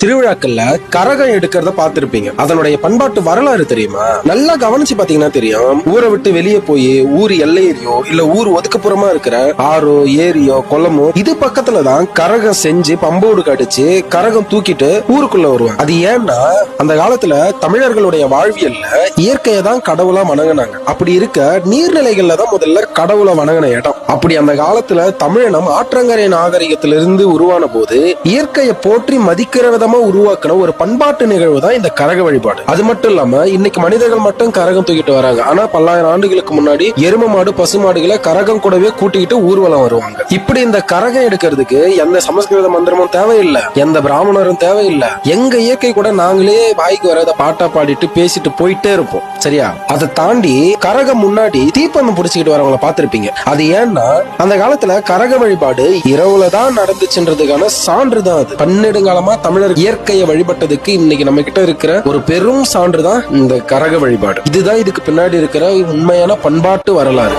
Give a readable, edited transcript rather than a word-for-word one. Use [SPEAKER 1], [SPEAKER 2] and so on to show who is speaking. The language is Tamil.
[SPEAKER 1] திருவிழாக்கள்ல கரகம் எடுக்கிறத பார்த்திருப்பீங்க. அதனுடைய பண்பாட்டு வரலாறு தெரியுமா? நல்லா கவனிச்சு பாத்தீங்கன்னா தெரியும். ஊரை விட்டு வெளியே போய் ஊர் எல்லையோ இல்ல ஊர் ஒதுக்குப்புறமா இருக்கிற ஆறோ ஏரியோ குளமோ இது பக்கத்துலதான் கரகம் செஞ்சு பம்போடு கடிச்சு கரகம் தூக்கிட்டு ஊருக்குள்ள வருவாங்க. அது ஏன்னா அந்த காலத்துல தமிழர்களுடைய வாழ்வியல்ல இயற்கையை தான் கடவுளா வணங்கினாங்க. அப்படி இருக்க நீர்நிலைகள்ல தான் முதல்ல கடவுளை வணங்கின இடம். அப்படி அந்த காலத்துல தமிழனம் ஆற்றங்கரை நாகரிகத்திலிருந்து உருவான போது இயற்கையை போற்றி மதிக்கிற விதமா உருவாக்கின ஒரு பண்பாட்டு நிகழ்வு தான் இந்த கரக வழிபாடு. அது மட்டும் இல்லாம இன்னைக்கு மனிதர்கள் மட்டும் கரகம் தூக்கிட்டு வராங்க. ஆனா பல்லாயிரம் ஆண்டுகளுக்கு முன்னாடி எரும மாடு பசு மாடுகளை கரகம் கூடவே கூட்டிக்கிட்டு ஊர்வலம் வருவாங்க. இப்படி இந்த கரகம் எடுக்கிறதுக்கு எந்த சமஸ்கிருத மந்திரமும் தேவையில்லை, எந்த பிராமணரும் தேவையில்லை. எங்க இயற்கை கூட நாங்களே வாய்க்கு வரத பாட்டா பாடிட்டு பேசிட்டு போயிட்டே இருப்போம். சரியா? அதை தாண்டி கரகம் முன்னாடி தீப்பந்தம் புடிச்சுக்கிட்டு வரவங்களை பார்த்திருப்பீங்க. அது ஏன்னா அந்த காலத்துல கரக வழிபாடு இரவுலதான் நடந்துச்சுன்றதுக்கான சான்றுதான் அது. பன்னெடுங்காலமா தமிழர் இயற்கையை வழிபட்டதுக்கு இன்னைக்கு நம்ம கிட்ட இருக்கிற ஒரு பெரும் சான்றுதான் இந்த கரக வழிபாடு. இதுதான் இதுக்கு பின்னாடி இருக்கிற உண்மையான பண்பாட்டு வரலாறு.